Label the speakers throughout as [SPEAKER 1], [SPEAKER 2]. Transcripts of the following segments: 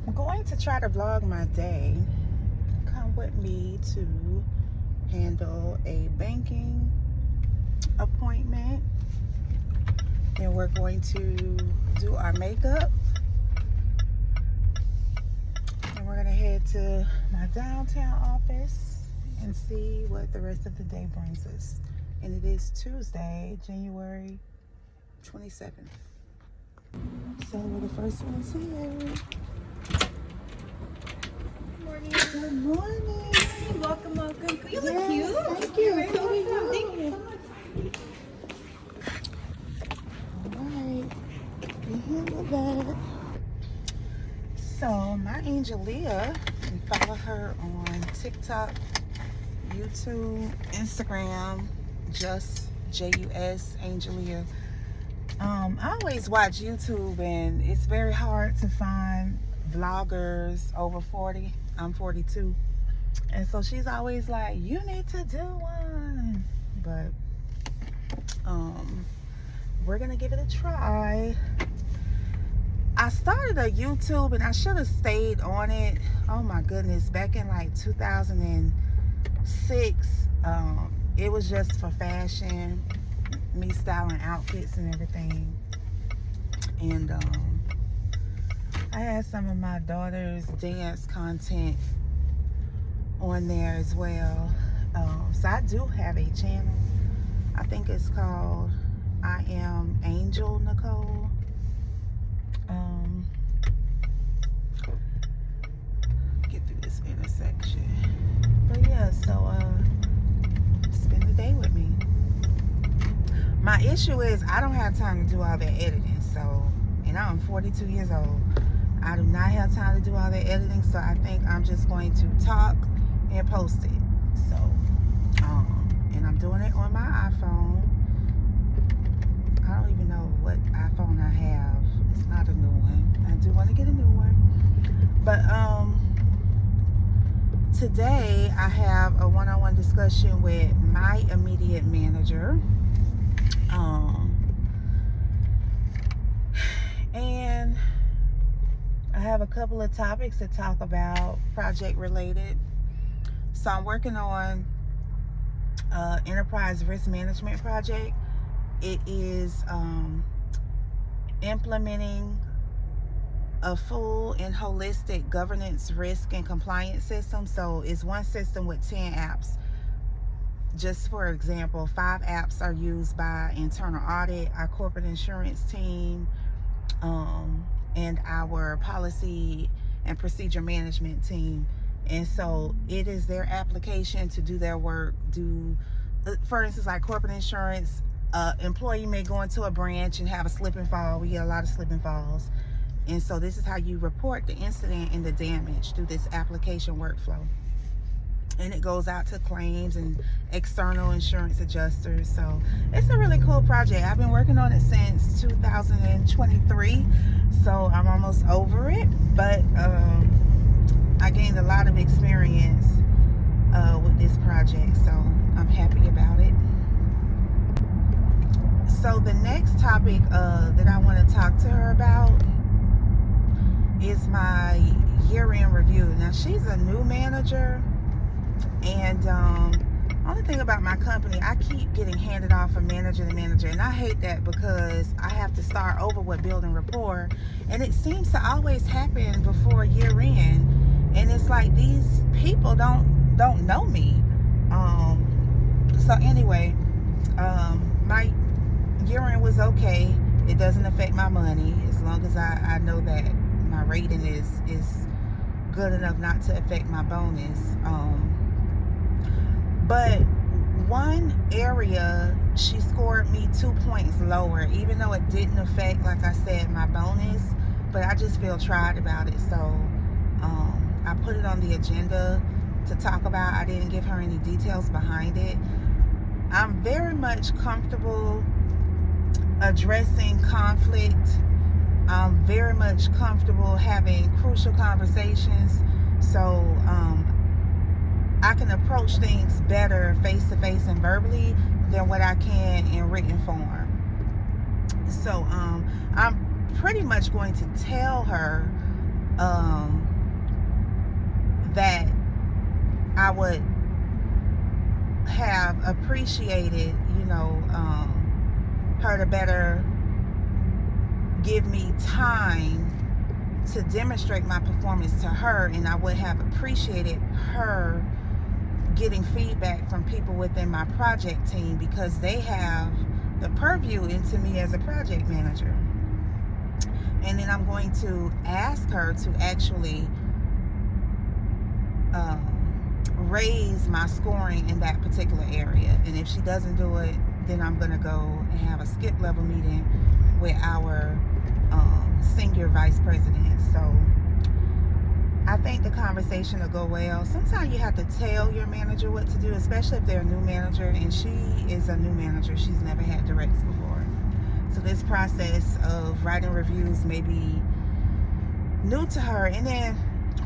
[SPEAKER 1] I'm going to try to vlog my day. Come with me to handle a banking appointment. Then we're going to do our makeup. And we're gonna head to my downtown office and see what the rest of the day brings us. And it is Tuesday, January 27th. So we're the first ones here.
[SPEAKER 2] Morning.
[SPEAKER 1] Good morning.
[SPEAKER 2] Welcome, welcome. You look
[SPEAKER 1] Yes,
[SPEAKER 2] cute.
[SPEAKER 1] thank you.
[SPEAKER 2] You're
[SPEAKER 1] So
[SPEAKER 2] very
[SPEAKER 1] do
[SPEAKER 2] welcome.
[SPEAKER 1] you.
[SPEAKER 2] Thank you so much.
[SPEAKER 1] All right. We handle that. So my Angelia, you can follow her on TikTok, YouTube, Instagram, just JUS Angelia. I always watch YouTube, and it's very hard to find vloggers over 40. I'm 42, and so she's always like, you need to do one. But we're gonna give it a try. I started a YouTube and I should have stayed on it. Oh my goodness, back in like 2006. It was just for fashion, me styling outfits and everything. And I had some of my daughter's dance content on there as well. So I do have a channel. I think it's called I Am Angel Nicole. Get through this intersection. But yeah, so spend the day with me. My issue is I don't have time to do all that editing. So, and I'm 42 years old. I do not have time to do all that editing. So I think I'm just going to talk and post it. So, and I'm doing it on my iPhone. I don't even know what iPhone I have. It's not a new one. I do want to get a new one. But today I have a one-on-one discussion with my immediate manager. And I have a couple of topics to talk about, project related. So I'm working on enterprise risk management project. It is implementing a full and holistic governance, risk, and compliance system. So it's one system with 10 apps. Just for example, 5 apps are used by internal audit, our corporate insurance team, and our policy and procedure management team. And so it is their application to do their work. For instance, like corporate insurance, employee may go into a branch and have a slip and fall. We get a lot of slip and falls. And so this is how you report the incident and the damage through this application workflow. And it goes out to claims and external insurance adjusters. So it's a really cool project. I've been working on it since 2023. So I'm almost over it. But I gained a lot of experience with this project. So I'm happy about it. So the next topic that I want to talk to her about is my year-end review. Now she's a new manager, and only thing about my company, I keep getting handed off from manager to manager, and I hate that because I have to start over with building rapport, and it seems to always happen before year-end, and it's like these people don't know me. So anyway, my year-end was okay. It doesn't affect my money as long as I know that my rating is good enough not to affect my bonus. But one area she scored me 2 points lower, even though it didn't affect, like I said, my bonus. But I just feel tried about it, so I put it on the agenda to talk about. I didn't give her any details behind it. I'm very much comfortable addressing conflict. I'm very much comfortable having crucial conversations. So I can approach things better face to face and verbally than what I can in written form. So I'm pretty much going to tell her would have appreciated, her to better give me time to demonstrate my performance to her, and I would have appreciated her getting feedback from people within my project team, because they have the purview into me as a project manager. And then I'm going to ask her to actually raise my scoring in that particular area. And if she doesn't do it, then I'm going to go and have a skip level meeting with our senior vice president. So I think the conversation will go well. Sometimes you have to tell your manager what to do, especially if they're a new manager, and she is a new manager. She's never had directs before. So this process of writing reviews may be new to her. And then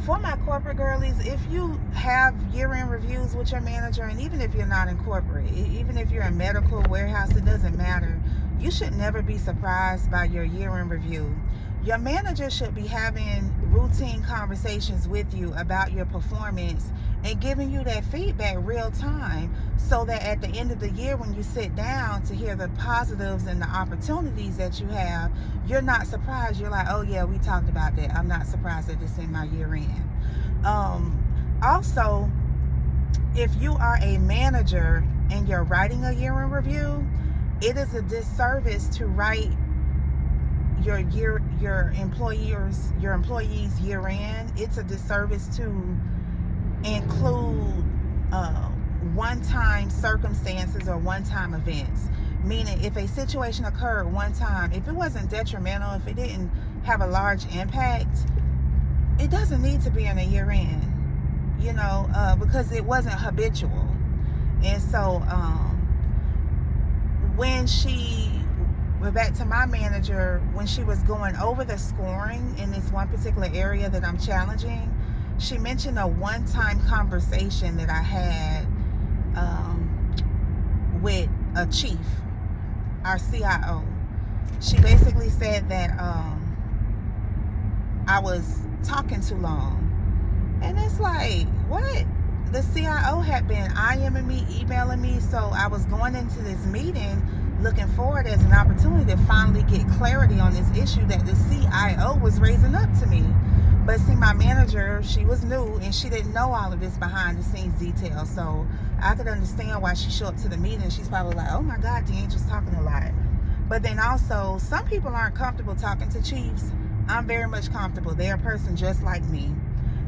[SPEAKER 1] for my corporate girlies, if you have year-end reviews with your manager, and even if you're not in corporate, even if you're in medical, warehouse, it doesn't matter. You should never be surprised by your year-end review. Your manager should be having routine conversations with you about your performance and giving you that feedback real time, so that at the end of the year, when you sit down to hear the positives and the opportunities that you have, you're not surprised. You're like, oh yeah, we talked about that. I'm not surprised that it's in my year end. Also, if you are a manager and you're writing a year end review, it is a disservice to write your employees year end. It's a disservice to include one-time circumstances or one-time events. Meaning, if a situation occurred one time, if it wasn't detrimental, if it didn't have a large impact, it doesn't need to be in a year end, because it wasn't habitual. And so we're back to my manager, when she was going over the scoring in this one particular area that I'm challenging, she mentioned a one-time conversation that I had with a chief, our CIO. She basically said that I was talking too long. And it's like, what? The CIO had been IMing me, emailing me, so I was going into this meeting looking forward as an opportunity to finally get clarity on this issue that the CIO was raising up to me. But see, my manager, she was new and she didn't know all of this behind the scenes details. So I could understand why she showed up to the meeting. She's probably like, oh my God, D'Angel's talking a lot. But then also, some people aren't comfortable talking to chiefs. I'm very much comfortable. They're a person just like me.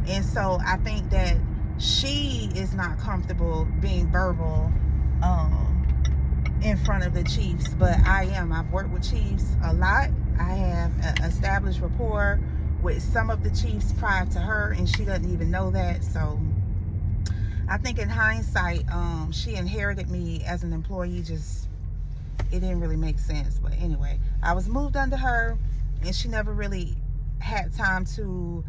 [SPEAKER 1] And so I think that she is not comfortable being verbal in front of the chiefs, but I am. I've worked with chiefs a lot. I have established rapport with some of the chiefs prior to her, and she doesn't even know that. So I think in hindsight, she inherited me as an employee. Just, it didn't really make sense. But anyway, I was moved under her, and she never really had time to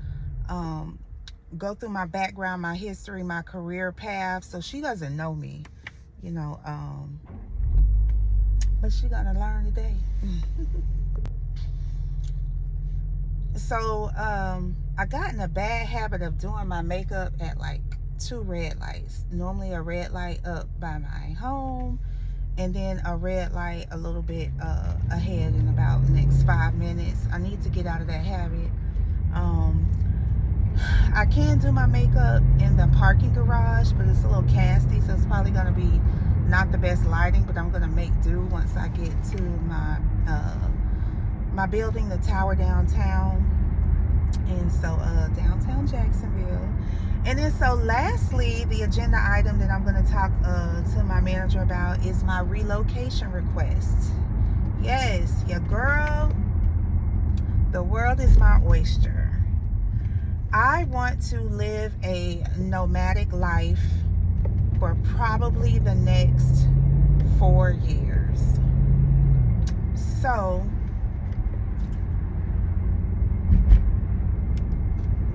[SPEAKER 1] go through my background, my history, my career path. So she doesn't know me, but she gonna learn today. So I got in a bad habit of doing my makeup at like 2 red lights. Normally a red light up by my home, and then a red light a little bit ahead in about the next 5 minutes. I need to get out of that habit. I can do my makeup in the parking garage, but it's a little casty, so it's probably going to be not the best lighting, but I'm going to make do once I get to my building, the tower downtown. And so downtown Jacksonville. And then so lastly, the agenda item that I'm going to talk to my manager about is my relocation request. Yes, your girl, the world is my oyster. I want to live a nomadic life for probably the next 4 years. So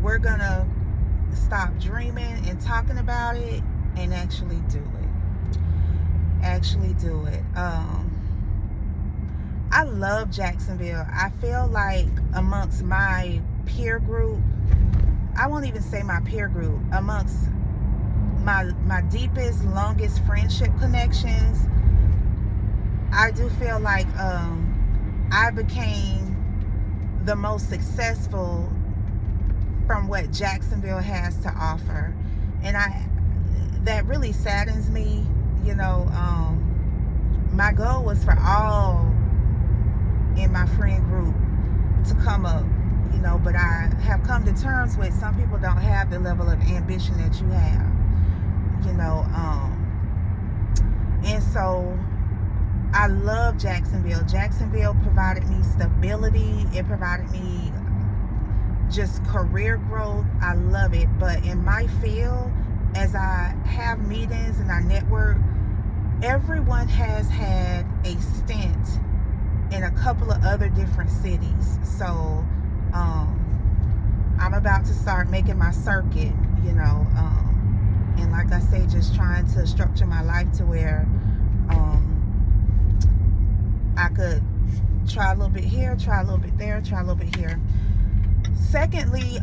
[SPEAKER 1] we're gonna stop dreaming and talking about it and actually do it. I love Jacksonville. I feel like amongst my peer group, I won't even say my peer group, amongst my deepest, longest friendship connections, I do feel like I became the most successful from what Jacksonville has to offer, and that really saddens me. You know, my goal was for all in my friend group to come up, you know, but I have come to terms with some people don't have the level of ambition that you have, you know, and so I love Jacksonville. Jacksonville provided me stability. It provided me just career growth. I love it. But in my field, as I have meetings and I network, everyone has had a stint in a couple of other different cities. So I'm about to start making my circuit, you know, and like I say, just trying to structure my life to where I could try a little bit here, try a little bit there, try a little bit here. Secondly,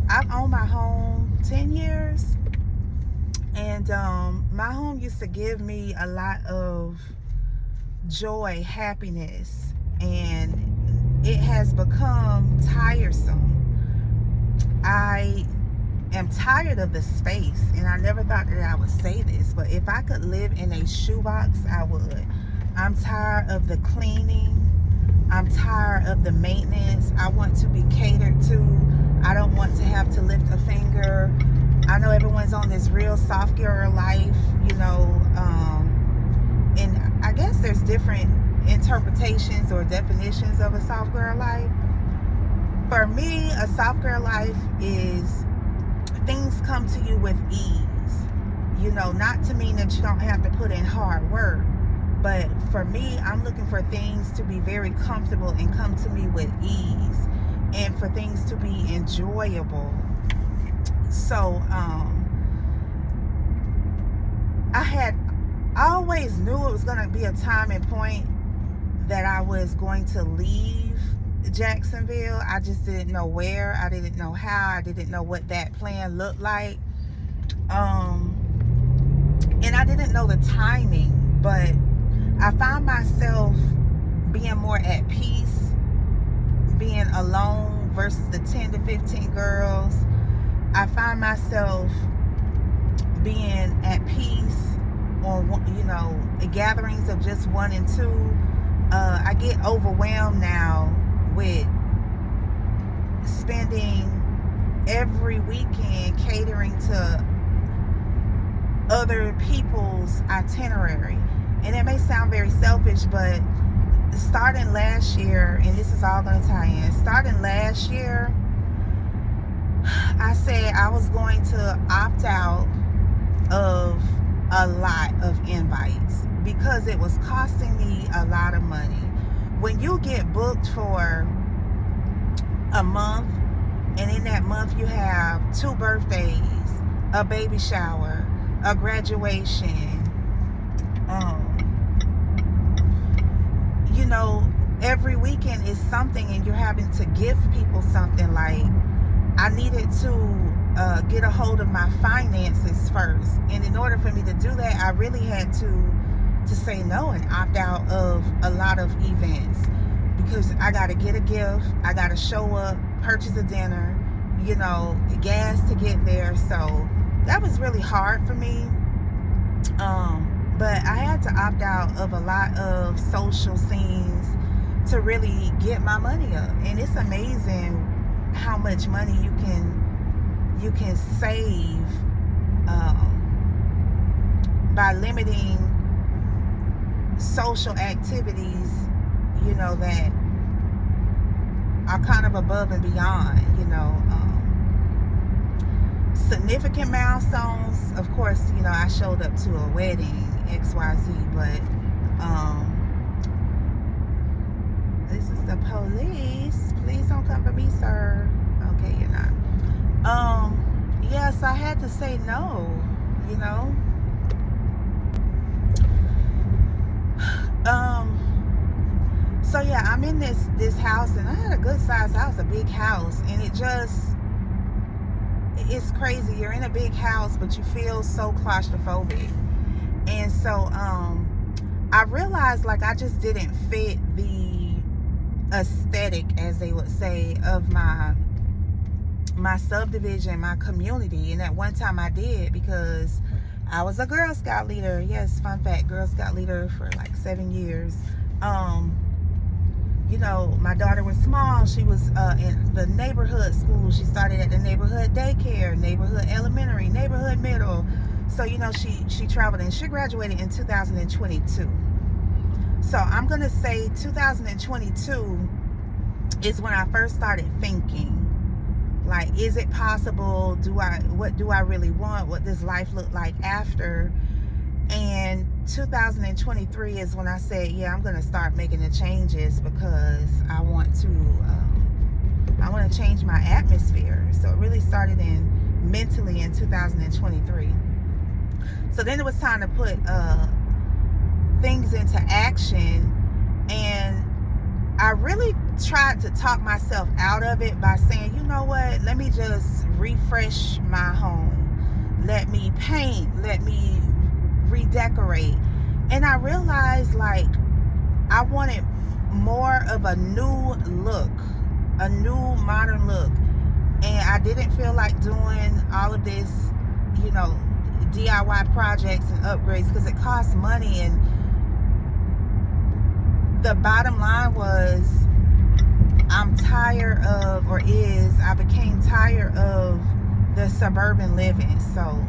[SPEAKER 1] I've owned my home 10 years, and my home used to give me a lot of joy, happiness, and it has become tiresome. I am tired of the space, and I never thought that I would say this, but if I could live in a shoebox, I would. I'm tired of the cleaning. I'm tired of the maintenance. I want to be catered to. I don't want to have to lift a finger. I know everyone's on this real soft girl life, you know, and I guess there's different interpretations or definitions of a soft girl life. For me, a soft girl life is things come to you with ease. You know, not to mean that you don't have to put in hard work, but for me, I'm looking for things to be very comfortable and come to me with ease, and for things to be enjoyable. So I always knew it was going to be a time and point that I was going to leave Jacksonville. I just didn't know where. I didn't know how. I didn't know what that plan looked like. And I didn't know the timing, but I found myself being more at peace, being alone versus the 10 to 15 girls. I find myself being at peace on, you know, gatherings of just one and two. I get overwhelmed now with spending every weekend catering to other people's itinerary. And it may sound very selfish, but starting last year, and this is all going to tie in, starting last year, I said I was going to opt out of a lot of invites because it was costing me a lot of money. When you get booked for a month, and in that month you have 2 birthdays, a baby shower, a graduation, you know, every weekend is something, and you're having to give people something. Like, I needed to get a hold of my finances first, and in order for me to do that, I really had to say no and opt out of a lot of events, because I got to get a gift, I got to show up, purchase a dinner, you know, gas to get there. So that was really hard for me. But I had to opt out of a lot of social scenes to really get my money up. And it's amazing how much money you can save by limiting social activities, you know, that are kind of above and beyond, you know. Significant milestones, of course, you know, I showed up to a wedding, XYZ, but this is the police. Please don't come for me, sir. Okay, you're not. Yes, I had to say no, you know. So yeah, I'm in this house, and I had a good sized house, a big house, and it's crazy. You're in a big house, but you feel so claustrophobic. And so I realized like I just didn't fit the aesthetic, as they would say, of my subdivision, my community. And at one time I did, because I was a Girl Scout leader. Yes, fun fact, Girl Scout leader for like 7 years. You know, my daughter was small. She was in the neighborhood school. She started at the neighborhood daycare, neighborhood elementary, neighborhood middle. So, you know, she traveled, and she graduated in 2022. So I'm going to say 2022 is when I first started thinking, like, is it possible? What do I really want? What does life look like after? And 2023 is when I said, yeah, I'm going to start making the changes, because I want to change my atmosphere. So it really started mentally in 2023. So then it was time to put things into action, and I really tried to talk myself out of it by saying, you know what, let me just refresh my home, let me paint, let me redecorate. And I realized like I wanted more of a new look, a new modern look, and I didn't feel like doing all of this, you know, DIY projects and upgrades, because it costs money. And the bottom line was, I became tired of the suburban living. So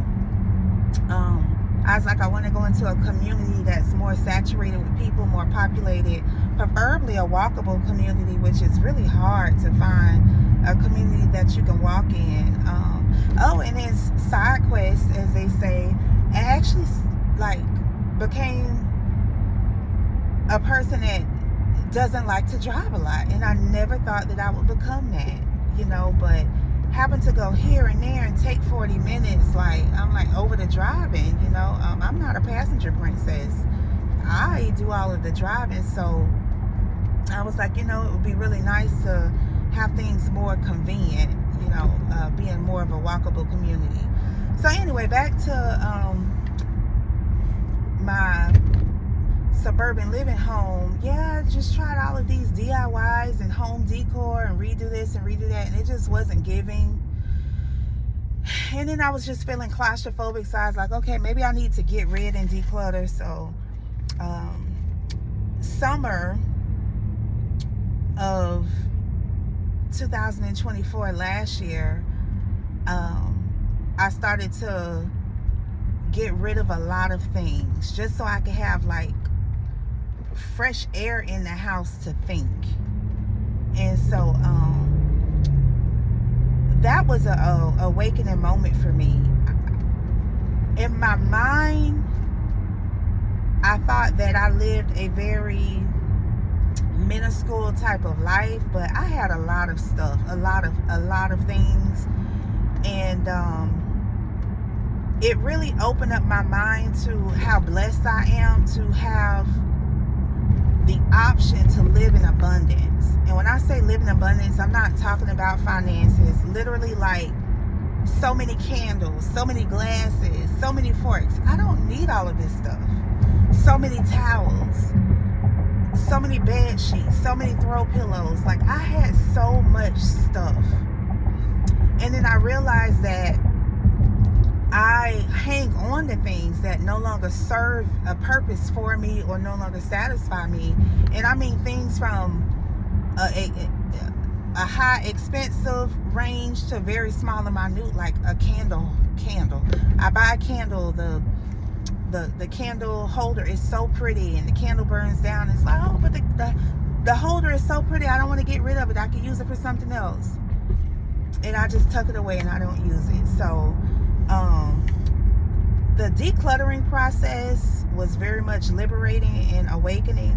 [SPEAKER 1] I was like, I want to go into a community that's more saturated with people, more populated, preferably a walkable community, which is really hard to find a community that you can walk in. And then side quest, as they say, I actually like became a person that doesn't like to drive a lot, and I never thought that I would become that, you know. But having to go here and there and take 40 minutes, like I'm like over the driving, you know. I'm not a passenger princess. I do all of the driving. So I was like, you know, it would be really nice to have things more convenient, you know, being more of a walkable community. So anyway, back to my suburban living home. Yeah, I just tried all of these DIYs and home decor and redo this and redo that, and it just wasn't giving. And then I was just feeling claustrophobic, so I was like, okay, maybe I need to get rid and declutter. So summer of 2024, last year, I started to get rid of a lot of things just so I could have like fresh air in the house to think. And so that was a awakening moment for me. In my mind, I thought that I lived a very minuscule type of life, but I had a lot of stuff, a lot of things. And it really opened up my mind to how blessed I am to have the option to live in abundance. And when I say live in abundance, I'm not talking about finances. Literally, like so many candles, so many glasses, so many forks. I don't need all of this stuff. So many towels, so many bed sheets, so many throw pillows. Like, I had so much stuff. And then I realized that I hang on to things that no longer serve a purpose for me or no longer satisfy me. And I mean things from a high expensive range to very small and minute, like a candle. I buy a candle, the candle holder is so pretty and the candle burns down. It's like, oh, but the holder is so pretty, I don't want to get rid of it. I could use it for something else. And I just tuck it away and I don't use it. So the decluttering process was very much liberating and awakening,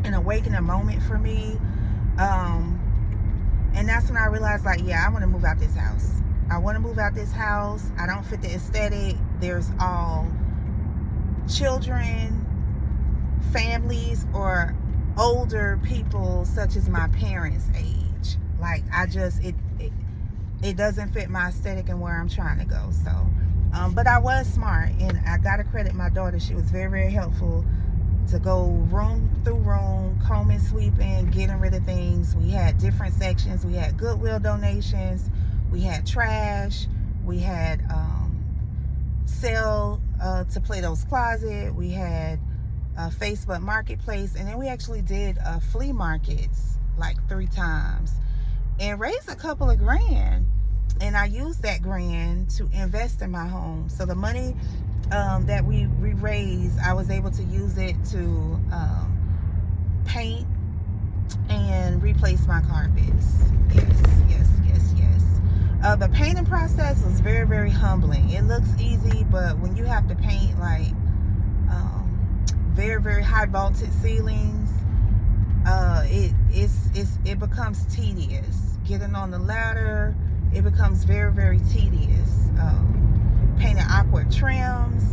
[SPEAKER 1] an awakening moment for me. And that's when I realized, like, yeah, I want to move out this house. I want to move out this house. I don't fit the aesthetic. There's all children, families, or older people such as my parents' age. Like, it doesn't fit my aesthetic and where I'm trying to go. So but I was smart, and I gotta credit my daughter. She was very, very helpful to go room through room, combing, sweeping, getting rid of things. We had different sections. We had Goodwill donations, we had trash, we had sell to Plato's Closet, we had Facebook Marketplace, and then we actually did flea markets like 3 times and raised a couple of grand. And I used that grand to invest in my home. So the money that we raised, I was able to use it to paint and replace my carpets. Yes, yes, yes, yes. The painting process was very, very humbling. It looks easy, but when you have to paint like very, very high vaulted ceilings, it becomes tedious. Getting on the ladder, it becomes very, very tedious. Painting awkward trims,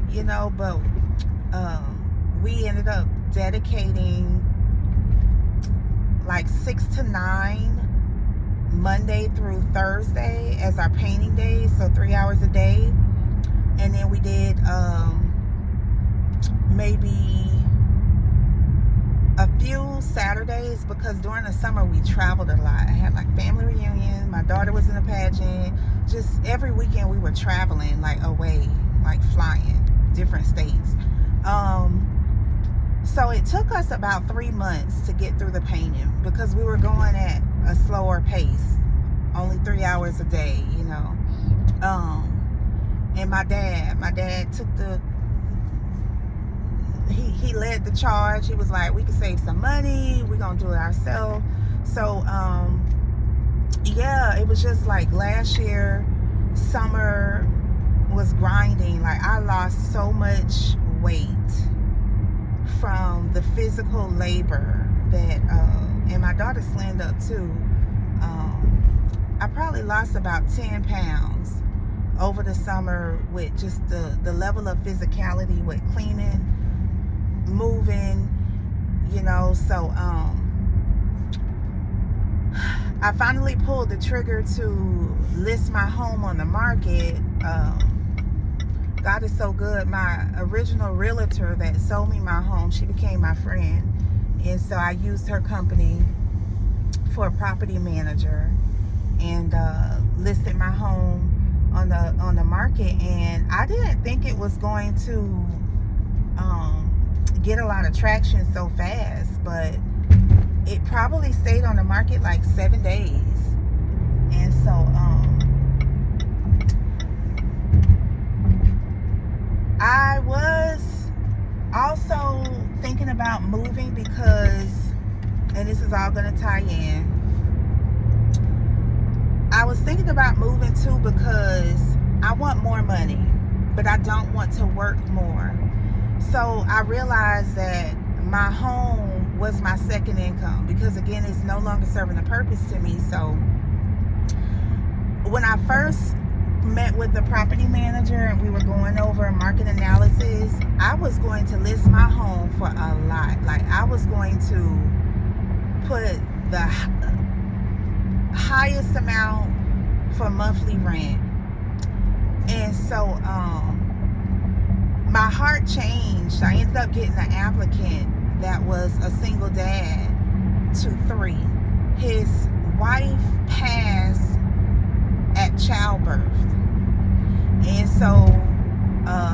[SPEAKER 1] you know, but we ended up dedicating like 6 to 9 Monday through Thursday as our painting days, so 3 hours a day. And then we did maybe a few Saturdays, because during the summer we traveled a lot. I had like family reunion, my daughter was in a pageant. Just every weekend we were traveling, like away, like flying different states. So it took us about 3 months to get through the painting, because we were going at a slower pace, only 3 hours a day, you know. And my dad took he led the charge. He was like, we can save some money, we're gonna do it ourselves. So yeah, it was just like last year summer was grinding. Like I lost so much weight from the physical labor that and my daughter slimmed up too. I probably lost about 10 pounds over the summer with just the level of physicality with cleaning, moving, you know. So I finally pulled the trigger to list my home on the market. God is so good. My original realtor that sold me my home, she became my friend, and so I used her company for a property manager and listed my home on the market. And I didn't think it was going to get a lot of traction so fast, but it probably stayed on the market like 7 days. And so I was also thinking about moving because, and this is all gonna tie in, I was thinking about moving too because I want more money, but I don't want to work more. So I realized that my home was my second income, because again, it's no longer serving a purpose to me. So when I first met with the property manager and we were going over market analysis, I was going to list my home for a lot. Like I was going to put the highest amount for monthly rent. And so my heart changed. I ended up getting an applicant that was a single dad to 3. His wife passed at childbirth, and so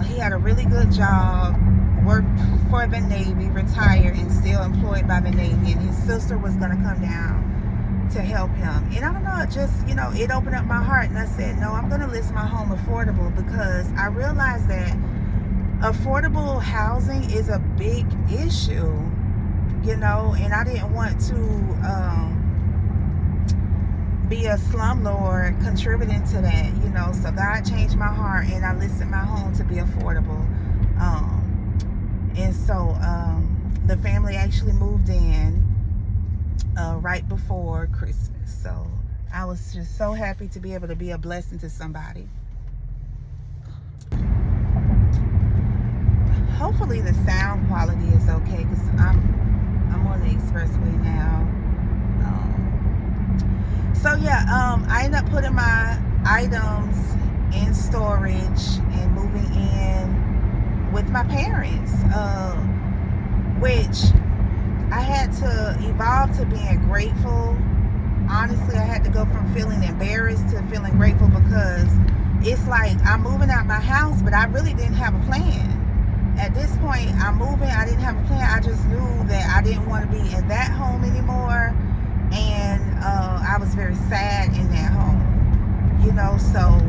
[SPEAKER 1] he had a really good job, worked for the Navy, retired, and still employed by the Navy. And his sister was going to come down to help him. And I don't know, it just, you know, it opened up my heart, and I said, no, I'm going to list my home affordable, because I realized that affordable housing is a big issue, you know, and I didn't want to be a slumlord contributing to that, you know. So God changed my heart, and I listed my home to be affordable. And so the family actually moved in right before Christmas. So I was just so happy to be able to be a blessing to somebody. Hopefully the sound quality is okay, because I'm on the expressway now. So yeah, I ended up putting my items in storage and moving in with my parents, which I had to evolve to being grateful. Honestly, I had to go from feeling embarrassed to feeling grateful, because it's like I'm moving out my house, but I really didn't have a plan. At this point, I'm moving, I didn't have a plan. I just knew that I didn't want to be in that home anymore. And I was very sad in that home, so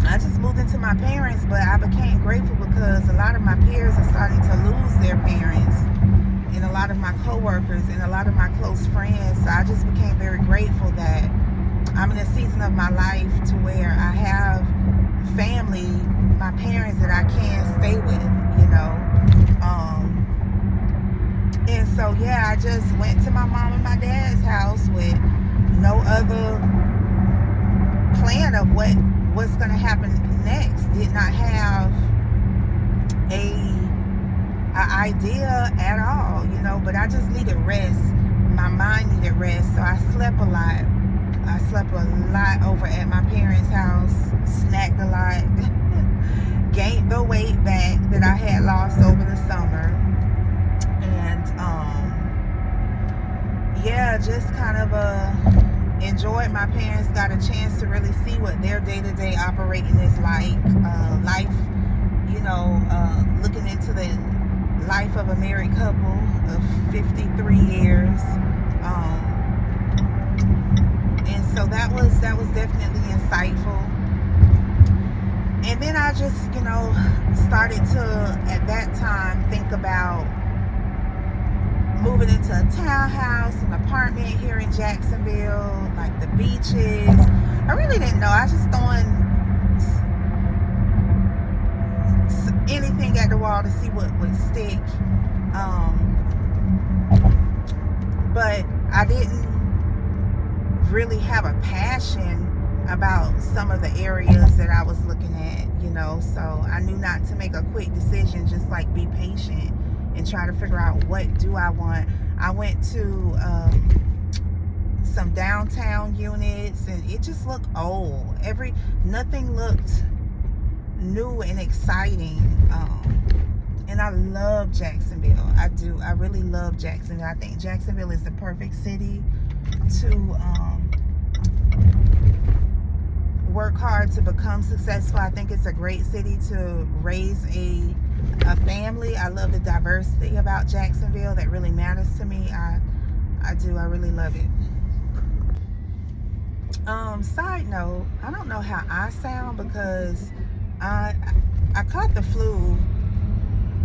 [SPEAKER 1] I just moved into my parents, but I became grateful because a lot of my peers are starting to lose their parents, and a lot of my coworkers and a lot of my close friends. So I just became very grateful that I'm in a season of my life to where I have family, my parents that I can stay with. And so yeah, I just went to my mom and my dad's house with no other plan of what's gonna happen next. Did not have a idea at all, but I just needed rest. My mind needed rest, so I slept a lot. I slept a lot over at my parents' house, snacked a lot, gained the weight back that I had lost over the summer. And yeah, just kind of enjoyed my parents, got a chance to really see what their day-to-day operating is like, life, looking into the life of a married couple of 53 years. And so that was definitely insightful. And then I just, started to, at that time, think about moving into a townhouse, an apartment here in Jacksonville, like the beaches. I really didn't know. I was just throwing anything at the wall to see what would stick. But I didn't really have a passion about some of the areas that I was looking at, so I knew not to make a quick decision, just like be patient and try to figure out what do I want. I went to some downtown units, and it just looked old. Nothing looked new and exciting. And I love Jacksonville. I do. I really love Jacksonville. I think Jacksonville is the perfect city to work hard to become successful. I think it's a great city to raise a family. I love the diversity about Jacksonville. That really matters to me. I do. I really love it. Side note, I don't know how I sound because I caught the flu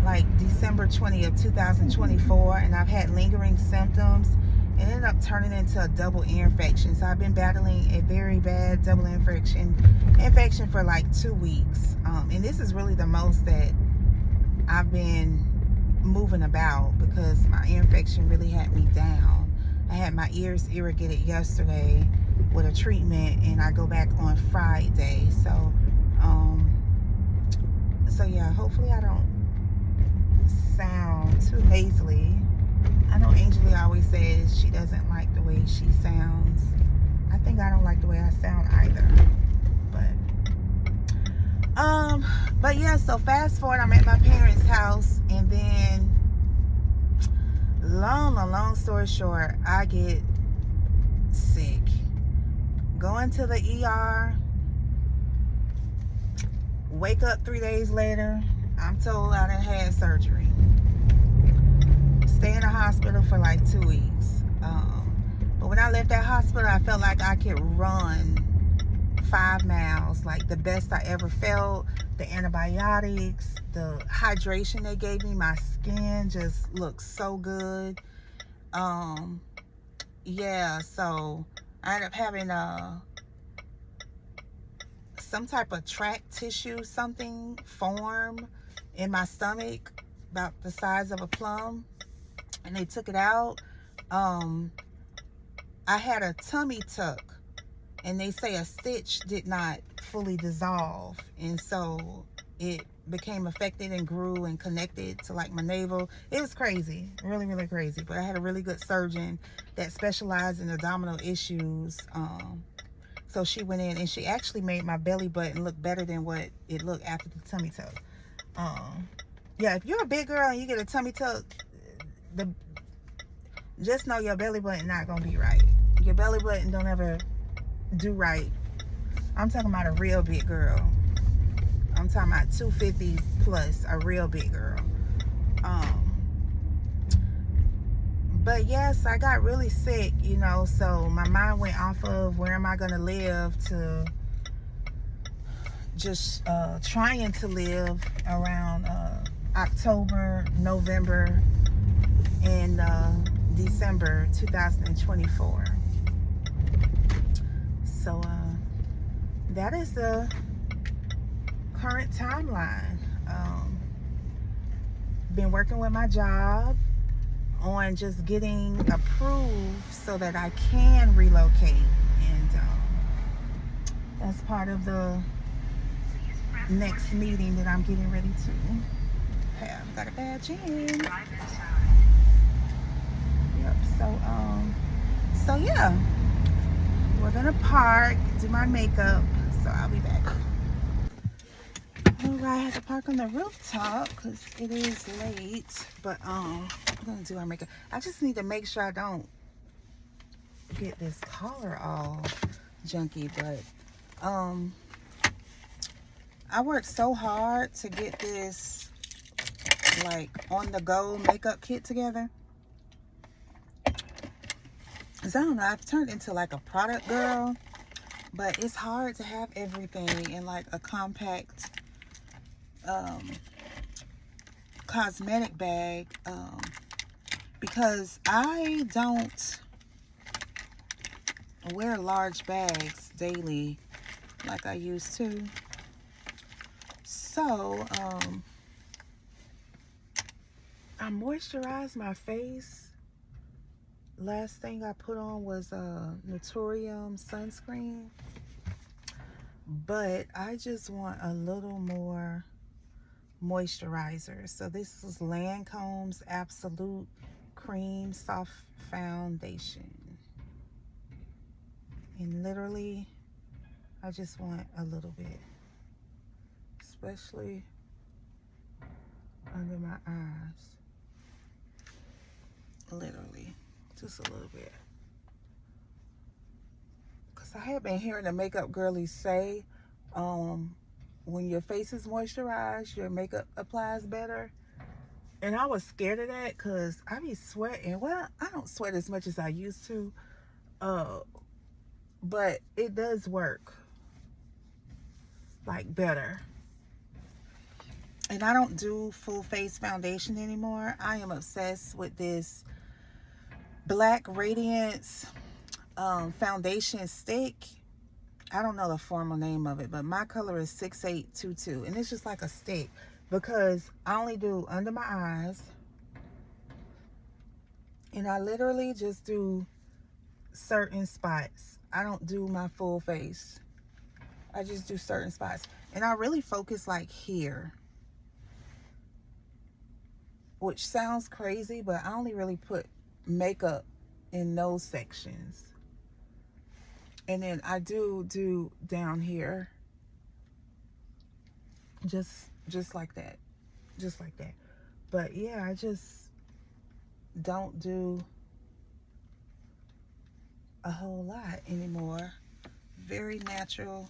[SPEAKER 1] like December 20th, 2024, and I've had lingering symptoms. It ended up turning into a double ear infection. So I've been battling a very bad double infection for like 2 weeks. And this is really the most that I've been moving about, because my ear infection really had me down. I had my ears irrigated yesterday with a treatment, and I go back on Friday. So yeah, hopefully I don't sound too nasally. I know Angeli always says she doesn't like the way she sounds. I think I don't like the way I sound either. But yeah, so fast forward, I'm at my parents' house, and then long story short, I get sick. Going to the ER, wake up 3 days later, I'm told I done had surgery. Stay in the hospital for like 2 weeks. But when I left that hospital, I felt like I could run 5 miles, like the best I ever felt. The antibiotics, the hydration they gave me, my skin just looked so good. Yeah, so I ended up having some type of tract tissue, something form in my stomach about the size of a plum, and they took it out. I had a tummy tuck, and they say a stitch did not fully dissolve, and so it became affected and grew and connected to like my navel. It was crazy, really, really crazy. But I had a really good surgeon that specialized in abdominal issues. So she went in and she actually made my belly button look better than what it looked after the tummy tuck. Yeah, if you're a big girl and you get a tummy tuck, just know your belly button not gonna be right. Your belly button don't ever do right. I'm talking about a real big girl. I'm talking about 250 plus, a real big girl. But yes, I got really sick, you know, so my mind went off of where am I gonna live to just trying to live around October, November, and December 2024. So that is the current timeline. Been working with my job on just getting approved so that I can relocate, and that's part of the next meeting that I'm getting ready to have. Got a badge in. Yep. So yeah, we're gonna park, do my makeup. So I'll be back. All right, I had to park on the rooftop because it is late. But I'm gonna do our makeup. I just need to make sure I don't get this collar all junky. But I worked so hard to get this like on the go makeup kit together. Cause I don't know, I've turned into like a product girl, but it's hard to have everything in like a compact cosmetic bag, because I don't wear large bags daily like I used to. So I moisturized my face. Last thing I put on was Naturium sunscreen, but I just want a little more moisturizer. So this is Lancome's Absolute Cream Soft Foundation, and literally I just want a little bit, especially under my eyes. Literally just a little bit, because I have been hearing the makeup girlies say when your face is moisturized, your makeup applies better. And I was scared of that because I be sweating. Well, I don't sweat as much as I used to, but it does work like better. And I don't do full face foundation anymore. I am obsessed with this Black Radiance foundation stick. I don't know the formal name of it, but my color is 6822, and it's just like a stick because I only do under my eyes, and I literally just do certain spots. I don't do my full face. I just do certain spots, and I really focus like here, which sounds crazy, but I only really put makeup in those sections. And then I do down here, just like that, just like that. But yeah, I just don't do a whole lot anymore. Very natural.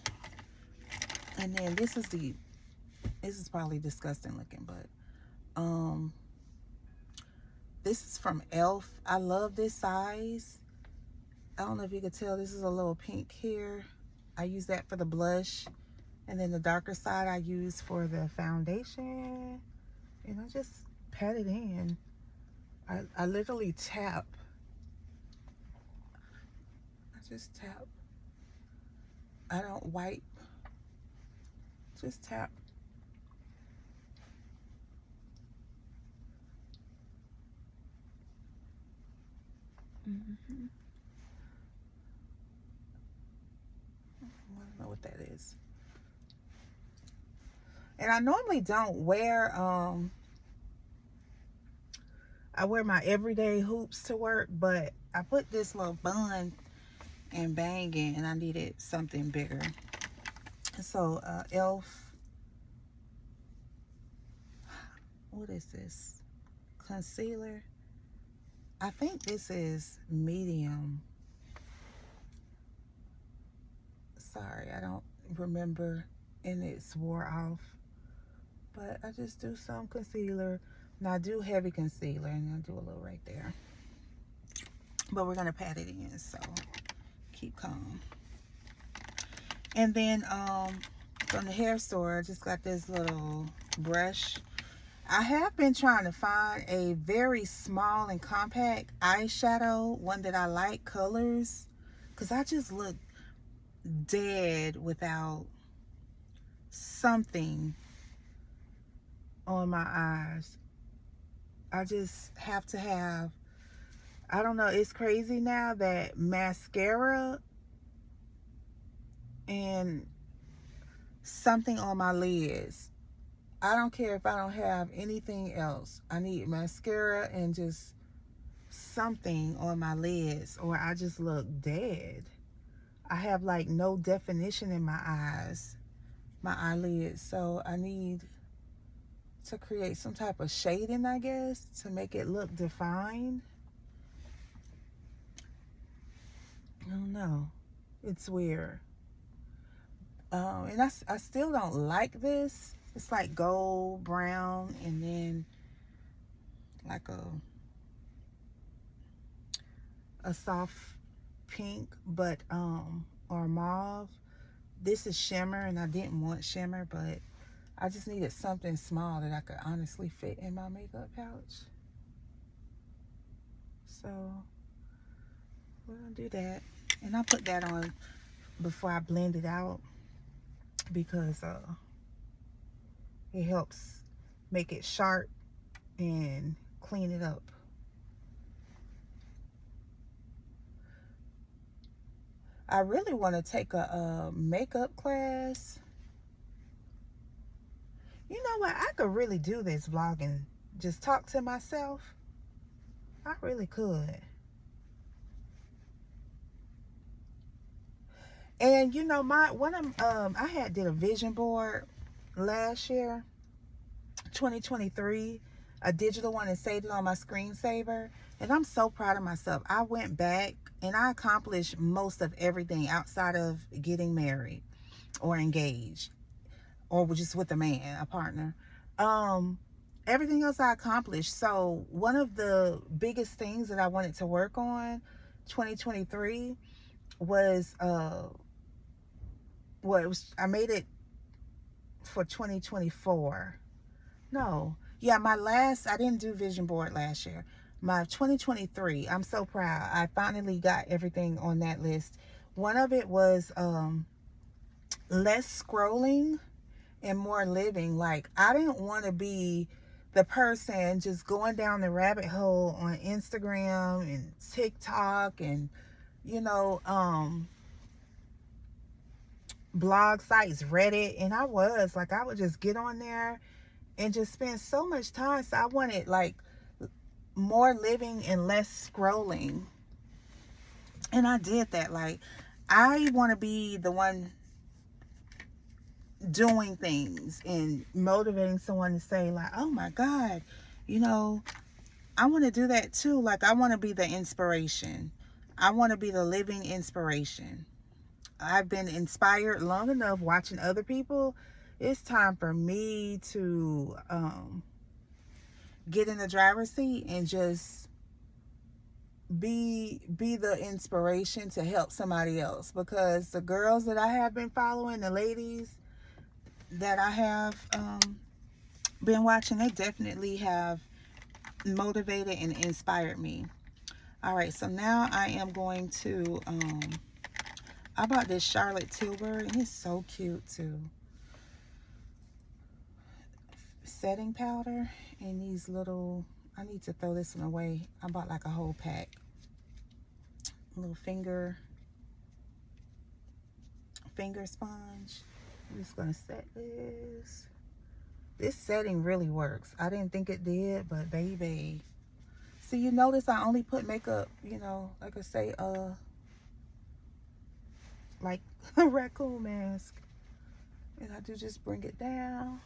[SPEAKER 1] And then this is probably disgusting looking, but this is from Elf. I love this size. I don't know if you could tell, this is a little pink here. I use that for the blush, and then the darker side I use for the foundation, and I just pat it in. I literally tap. I just tap. I don't wipe. Just tap. Mm-hmm. I don't know what that is. And I normally don't wear I wear my everyday hoops to work, but I put this little bun and bang in, and I needed something bigger. So elf, what is this, concealer? I think this is medium. Sorry, I don't remember, and it's wore off. But I just do some concealer. And I do heavy concealer, and I do a little right there. But we're gonna pat it in, so keep calm. And then from the hair store, I just got this little brush. I have been trying to find a very small and compact eyeshadow, one that I like colors, because I just look dead without something on my eyes. I just have to have, I don't know, it's crazy now that mascara and something on my lids. I don't care if I don't have anything else. I need mascara and just something on my lids, or I just look dead. I have like no definition in my eyes, my eyelids. So I need to create some type of shading, I guess, to make it look defined. I don't know. It's weird. And I still don't like this. It's like gold, brown, and then like a soft pink, but or mauve. This is shimmer, and I didn't want shimmer, but I just needed something small that I could honestly fit in my makeup pouch. So we're gonna do that, and I put that on before I blend it out because it helps make it sharp and clean it up. I really want to take a makeup class. You know what? I could really do this vlog and just talk to myself. I really could. And you know, I had did a vision board last year, 2023, a digital one, and saved it on my screensaver. And I'm so proud of myself. I went back and I accomplished most of everything outside of getting married or engaged or just with a man, a partner. Everything else I accomplished. So one of the biggest things that I wanted to work on 2023 was I made it for 2024. No. Yeah, I didn't do vision board last year. My 2023, I'm so proud. I finally got everything on that list. One of it was less scrolling and more living. Like, I didn't want to be the person just going down the rabbit hole on Instagram and TikTok and, you know, blog sites, Reddit. And I would just get on there and just spend so much time. So I wanted like more living and less scrolling. And I did that. Like, I want to be the one doing things and motivating someone to say like, oh my God, you know, I want to do that too. Like, I want to be the inspiration. I want to be the living inspiration. I've been inspired long enough watching other people. It's time for me to get in the driver's seat and just be the inspiration to help somebody else. Because the girls that I have been following, the ladies that I have been watching, they definitely have motivated and inspired me. All right, so now I am going to I bought this Charlotte Tilbury, and it's so cute too. Setting powder and these little, I need to throw this one away. I bought like a whole pack. A little finger sponge. I'm just gonna set this. This setting really works. I didn't think it did, but baby. See, you notice I only put makeup, you know, like I say, like a raccoon mask. And I do just bring it down.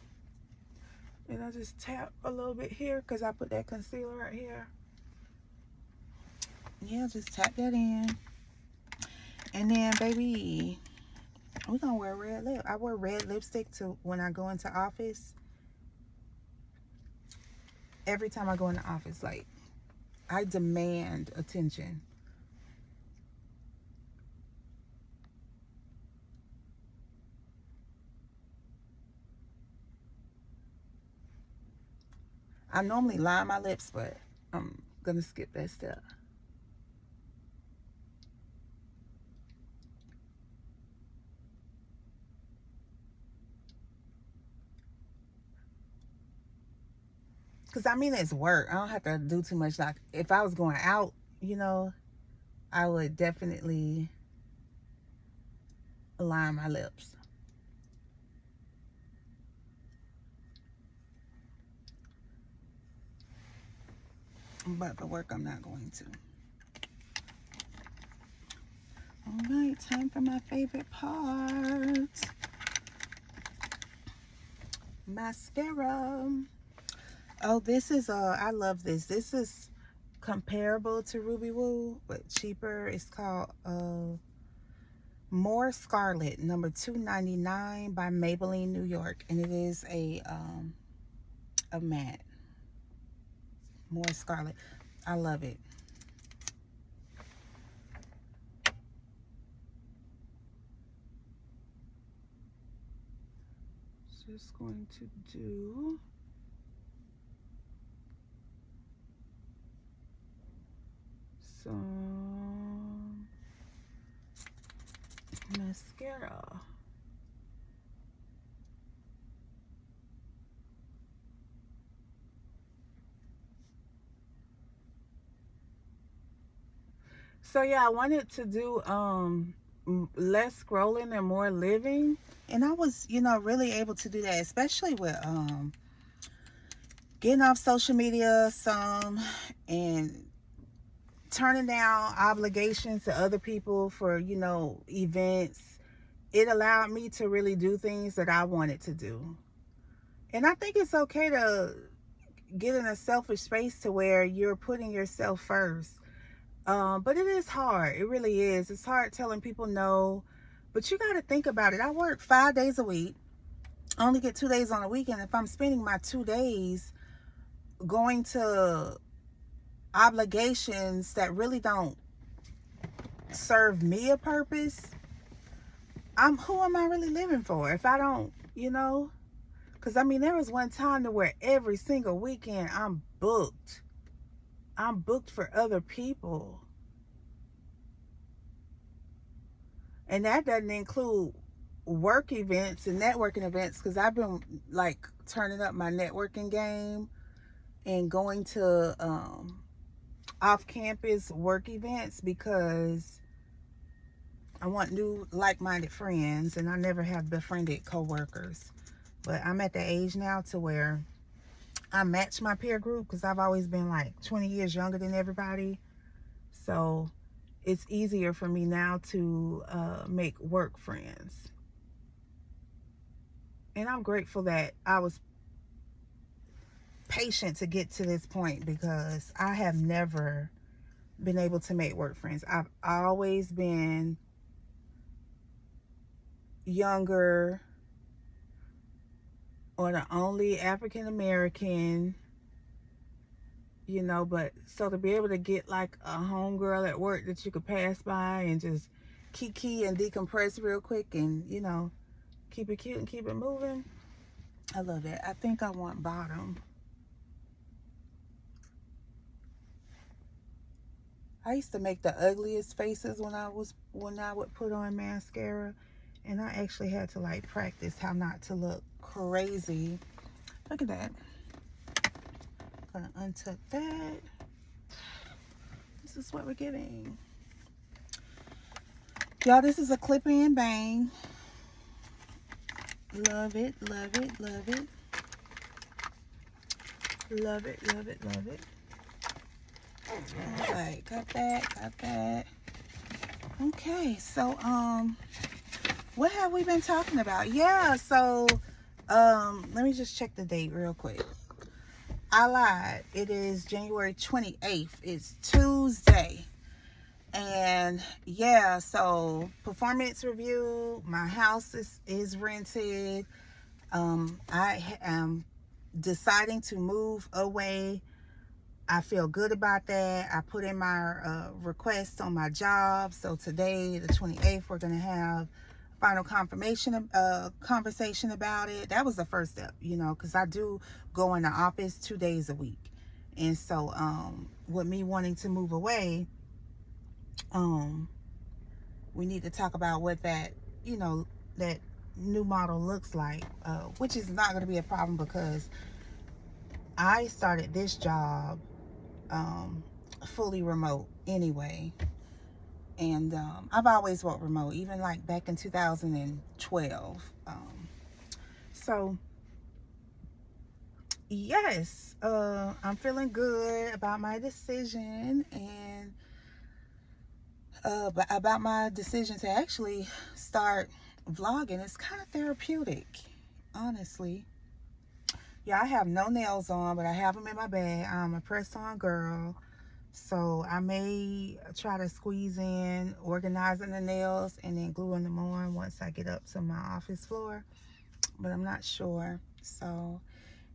[SPEAKER 1] And I just tap a little bit here because I put that concealer right here. Yeah, just tap that in. And then, baby, we're going to wear red lip. I wear red lipstick to when I go into office. Every time I go into office, like, I demand attention. I normally line my lips, but I'm going to skip that step. Because, I mean, it's work. I don't have to do too much. Like, if I was going out, you know, I would definitely line my lips. But for work, I'm not going to. All right, time for my favorite part. Mascara. Oh, this is I love this. This is comparable to Ruby Woo, but cheaper. It's called More Scarlet, number 299 by Maybelline, New York, and it is a matte. More Scarlet. I love it. Just going to do some mascara. So yeah, I wanted to do less scrolling and more living, and I was, you know, really able to do that, especially with getting off social media some and turning down obligations to other people for, you know, events. It allowed me to really do things that I wanted to do. And I think it's okay to get in a selfish space to where you're putting yourself first. But it is hard. It really is. It's hard telling people no. But you got to think about it. I work 5 days a week. I only get 2 days on the weekend. If I'm spending my 2 days going to obligations that really don't serve me a purpose, who am I really living for if I don't, you know? Because I mean, there was one time to where every single weekend I'm booked for other people, and that doesn't include work events and networking events, because I've been like turning up my networking game and going to off-campus work events because I want new like-minded friends, and I never have befriended co-workers. But I'm at the age now to where I match my peer group because I've always been like 20 years younger than everybody. So it's easier for me now to make work friends. And I'm grateful that I was patient to get to this point, because I have never been able to make work friends. I've always been younger, or the only African American, you know. But so to be able to get like a homegirl at work that you could pass by and just kiki and decompress real quick and, you know, keep it cute and keep it moving, I love that. I think I want bottom. I used to make the ugliest faces when I would put on mascara, and I actually had to like practice how not to look crazy. Look at that. Gonna untuck that. This is what we're getting. Y'all, this is a clip in bang. Love it, love it, love it. Love it, love it, love it. All right, got that. Okay, so what have we been talking about? Yeah, so let me just check the date real quick. I lied. It is January 28th. It's Tuesday. And yeah, so performance review, my house is rented. I am deciding to move away. I feel good about that. I put in my request on my job. So today, the 28th, we're going to have final confirmation conversation about it. That was the first step, you know, because I do go in the office 2 days a week. And so with me wanting to move away, we need to talk about what that, you know, that new model looks like, which is not going to be a problem because I started this job fully remote anyway, and I've always worked remote, even like back in 2012. So yes, I'm feeling good about my decision, and about my decision to actually start vlogging. It's kind of therapeutic, honestly. Yeah, I have no nails on, but I have them in my bag. I'm a press-on girl, so I may try to squeeze in organizing the nails and then gluing them on once I get up to my office floor, but I'm not sure. So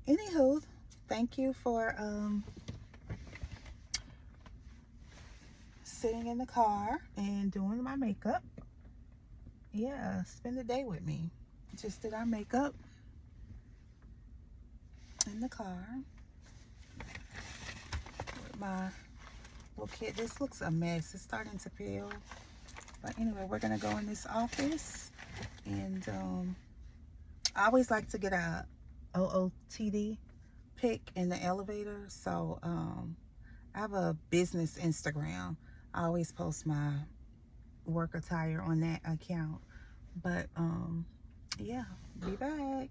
[SPEAKER 1] anywho, thank you for sitting in the car and doing my makeup. Yeah, spend the day with me. Just did our makeup in the car with my little kid. This looks a mess. It's starting to peel. But anyway, we're gonna go in this office, and I always like to get a OOTD pic in the elevator. So I have a business Instagram. I always post my work attire on that account. But yeah, be back.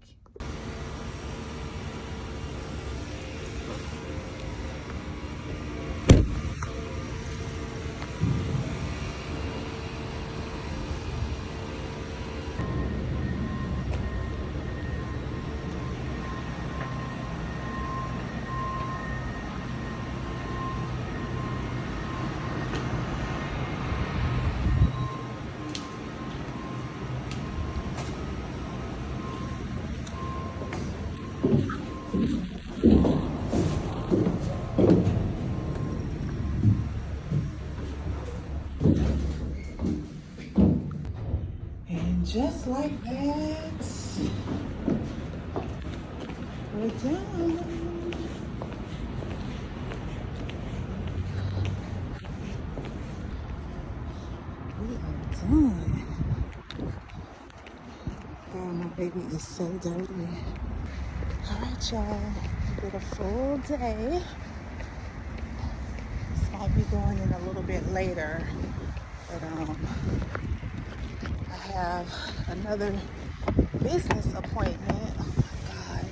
[SPEAKER 1] And just like that, we're done. We are done. God, my baby is so dirty. All right, y'all. We did a full day. This might be going in a little bit later, but I have another business appointment. Oh my God.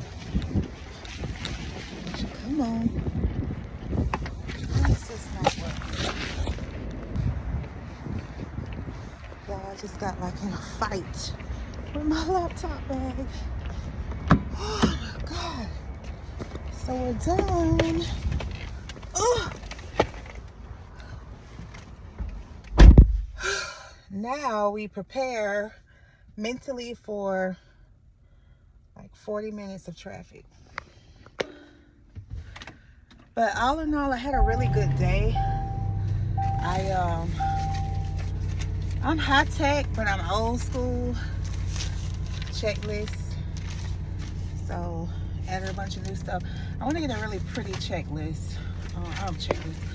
[SPEAKER 1] Come on. Why is this not working? Y'all, I just got like in a fight with my laptop bag. Oh my God. So we're done. Ugh. Now we prepare mentally for like 40 minutes of traffic. But all in all, I had a really good day. I'm high tech, but I'm old school. Checklist. So added a bunch of new stuff. I want to get a really pretty checklist. Checklist.